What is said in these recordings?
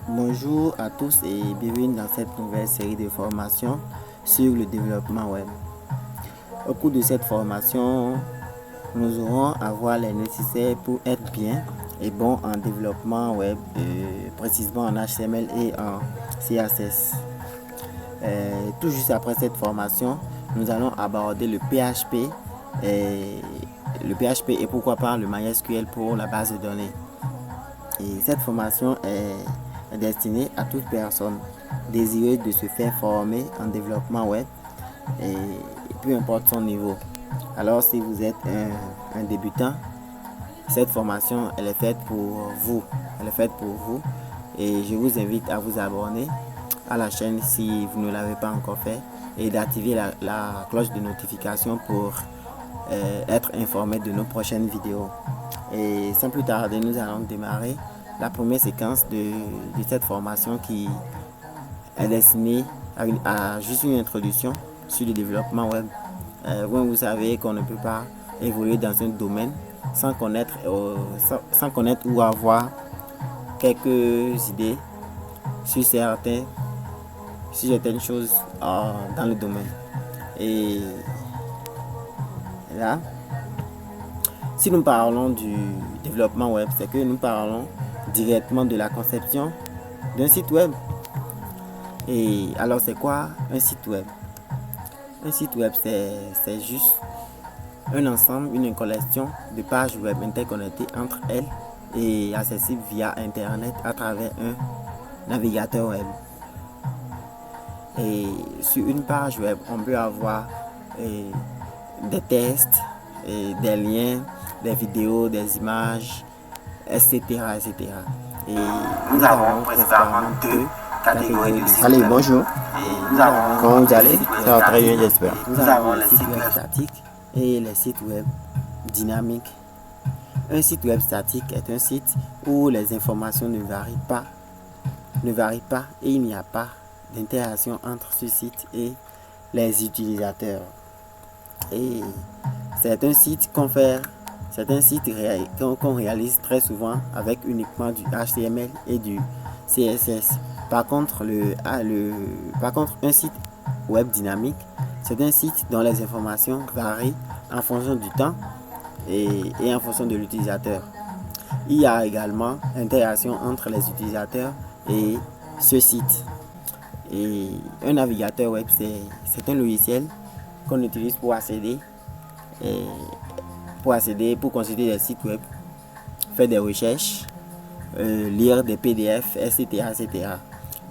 Bonjour à tous et bienvenue dans cette nouvelle série de formations sur le développement web. Au cours de cette formation, nous aurons à voir les nécessaires pour être bien et bon en développement web, précisément en HTML et en CSS. Tout juste après cette formation, nous allons aborder le PHP et pourquoi pas le MySQL pour la base de données. Et cette formation est destinée à toute personne désireuse de se faire former en développement web et peu importe son niveau. Alors si vous êtes un débutant, cette formation elle est faite pour vous. Elle est faite pour vous et je vous invite à vous abonner à la chaîne si vous ne l'avez pas encore fait et d'activer la cloche de notification pour être informé de nos prochaines vidéos. Et sans plus tarder, nous allons démarrer la première séquence de cette formation qui est destinée à juste une introduction sur le développement web. Vous savez qu'on ne peut pas évoluer dans un domaine sans connaître ou avoir quelques idées sur certaines choses dans le domaine. Et là, si nous parlons du développement web, c'est que nous parlons directement de la conception d'un site web. Et alors, c'est quoi un site web? Un site web, c'est juste un ensemble, une collection de pages web interconnectées entre elles et accessibles via Internet à travers un navigateur web. Et sur une page web, on peut avoir des tests, des liens, des vidéos, des images, etc. Et nous avons principalement deux catégories de sites. Allez, bonjour. Comment vous allez? Ça va très bien, j'espère. Nous avons les sites web statiques et les sites web dynamiques. Un site web statique est un site où les informations ne varient pas et il n'y a pas d'interaction entre ce site et les utilisateurs. Et c'est un site qu'on réalise très souvent avec uniquement du HTML et du CSS. Par contre, un site web dynamique, c'est un site dont les informations varient en fonction du temps et en fonction de l'utilisateur. Il y a également interaction entre les utilisateurs et ce site. Et un navigateur web, c'est un logiciel qu'on utilise pour accéder, pour consulter des sites web, faire des recherches, lire des PDF, etc.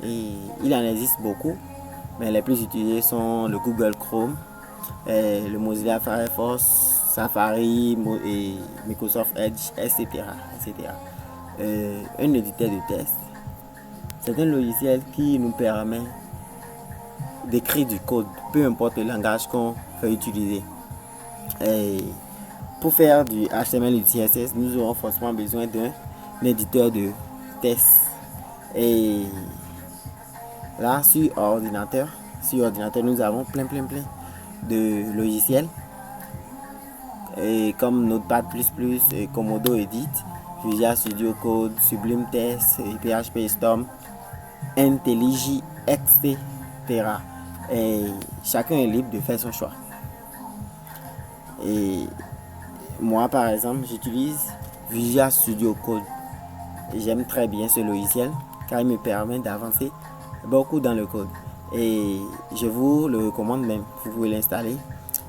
Et il en existe beaucoup, mais les plus utilisés sont le Google Chrome, le Mozilla Firefox, Safari et Microsoft Edge, etc. Un éditeur de test, c'est un logiciel qui nous permet d'écrire du code, peu importe le langage qu'on veut utiliser. Et pour faire du HTML et du CSS, nous aurons forcément besoin d'un éditeur de test. Et là, sur ordinateur, nous avons plein de logiciels et comme Notepad++, Komodo Edit, Visual Studio Code, Sublime Text, PHP Storm, IntelliJ, etc. Et chacun est libre de faire son choix. Et moi, par exemple, j'utilise Visual Studio Code. J'aime très bien ce logiciel car il me permet d'avancer beaucoup dans le code. Et je vous le recommande même. Vous pouvez l'installer.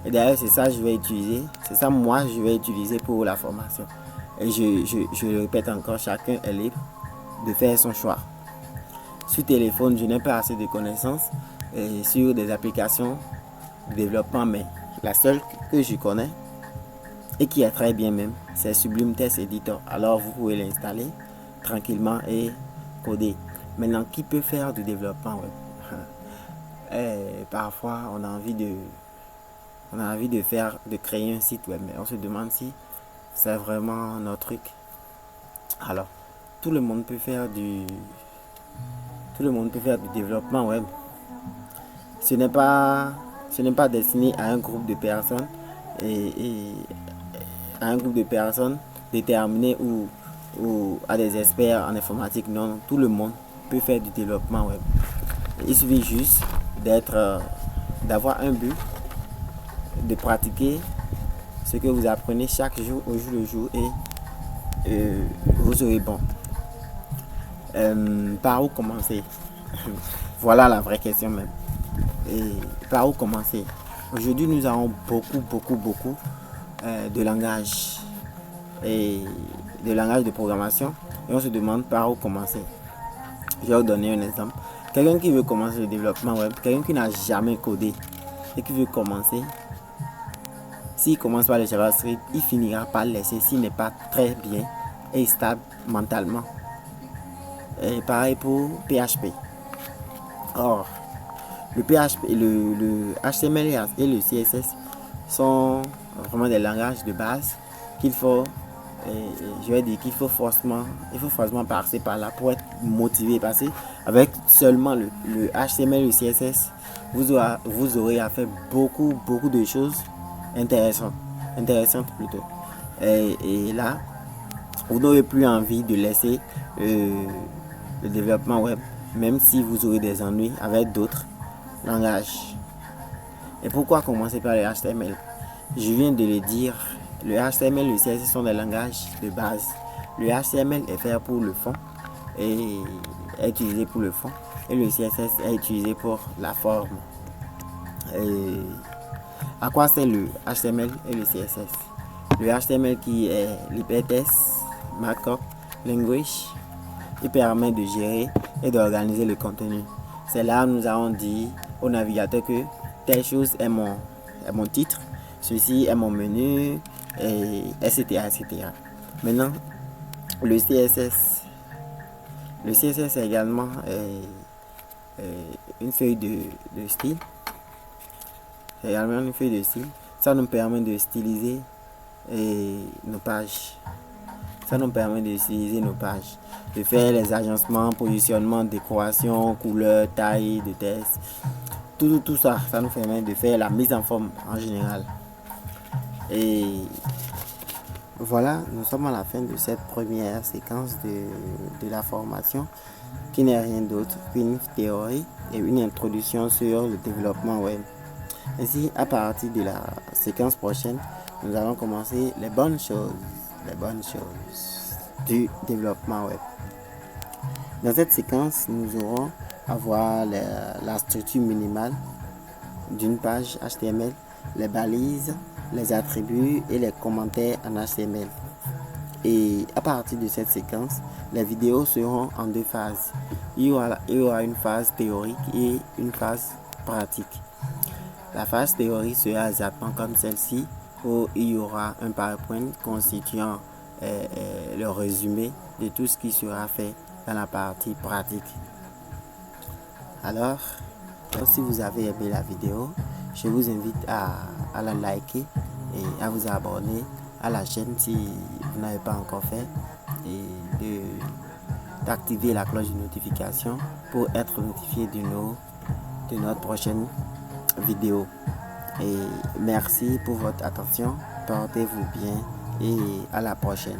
Et d'ailleurs, c'est ça que je vais utiliser. C'est ça, moi, je vais utiliser pour la formation. Et je le répète encore, chacun est libre de faire son choix. Sur téléphone, je n'ai pas assez de connaissances sur des applications de développement, mais la seule que je connais et qui est très bien même, c'est Sublime Text Editor. Alors vous pouvez l'installer tranquillement et coder. Maintenant, qui peut faire du développement web? Parfois, on a envie de créer un site web, mais on se demande si c'est vraiment notre truc. Alors, tout le monde peut faire du développement web. Ce n'est pas destiné à un groupe de personnes et à un groupe de personnes déterminées ou à des experts en informatique. Non, tout le monde peut faire du développement web. Il suffit juste d'avoir un but, de pratiquer ce que vous apprenez chaque jour au jour le jour et vous serez bon. Par où commencer? Voilà la vraie question même. Et par où commencer? Aujourd'hui, nous avons beaucoup de langages de programmation et on se demande par où commencer. Je vais vous donner un exemple. Quelqu'un qui veut commencer le développement web, quelqu'un qui n'a jamais codé et qui veut commencer, s'il commence par le JavaScript, il finira par le laisser s'il n'est pas très bien et stable mentalement. Et pareil pour PHP. Or, le PHP, le HTML et le CSS sont vraiment des langages de base qu'il faut, je vais dire qu'il faut forcément passer par là pour être motivé. Parce que avec seulement le HTML et le CSS, vous aurez à faire beaucoup de choses intéressantes plutôt. Et là, vous n'aurez plus envie de laisser le développement web, même si vous aurez des ennuis avec d'autres langages. Et pourquoi commencer par le HTML? Je viens de le dire, le HTML et le CSS sont des langages de base. Le HTML est fait pour le fond et est utilisé pour le fond, et le CSS est utilisé pour la forme. Et à quoi sert le HTML et le CSS? Le HTML qui est l'hypertext markup language, il permet de gérer et d'organiser le contenu. C'est là où nous avons dit au navigateur que telle chose est mon titre, ceci est mon menu, etc. Maintenant, le CSS est également une feuille de style. C'est également une feuille de style. Ça nous permet de styliser nos pages. De faire les agencements, positionnement, décoration, couleur, taille de texte. Tout ça nous permet de faire la mise en forme en général. Et voilà, nous sommes à la fin de cette première séquence de la formation, qui n'est rien d'autre qu'une théorie et une introduction sur le développement web. Ainsi, à partir de la séquence prochaine, nous allons commencer les bonnes choses du développement web. Dans cette séquence, nous aurons à voir la structure minimale d'une page HTML, les balises, les attributs et les commentaires en HTML. Et à partir de cette séquence, les vidéos seront en deux phases. Il y aura une phase théorique et une phase pratique. La phase théorique sera exactement comme celle-ci, où il y aura un PowerPoint constituant le résumé de tout ce qui sera fait dans la partie pratique. Alors, si vous avez aimé la vidéo, je vous invite à la liker et à vous abonner à la chaîne si vous n'avez pas encore fait, et d'activer la cloche de notification pour être notifié de notre prochaine vidéo. Et merci pour votre attention, portez-vous bien et à la prochaine.